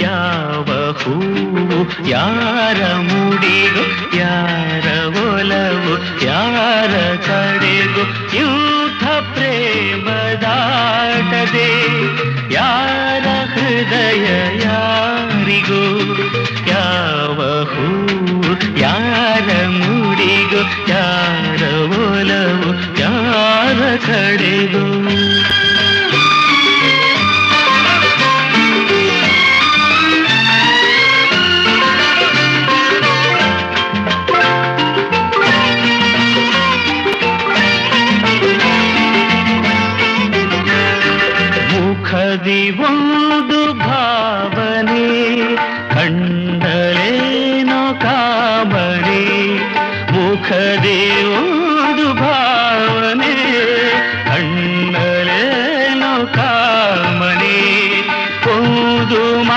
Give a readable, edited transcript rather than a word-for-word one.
ಯಾವ ಹೂವು ಯಾರ ಮುಡಿಗು, ಯಾರ ಒಲವು ಯಾರ ಕಡೆಗೂ, ಯೂಥ ಪ್ರೇಮದಾಟದೆ ಯಾರ ಹೃದಯ ಯಾರಿಗೂ, ಯಾವ ಹೂವು ಯಾರ ಮುಡಿಗು, ಯಾರ ಒಲವು ಯಾರ ಕಡೆಗೂ. ಮುಖದಿ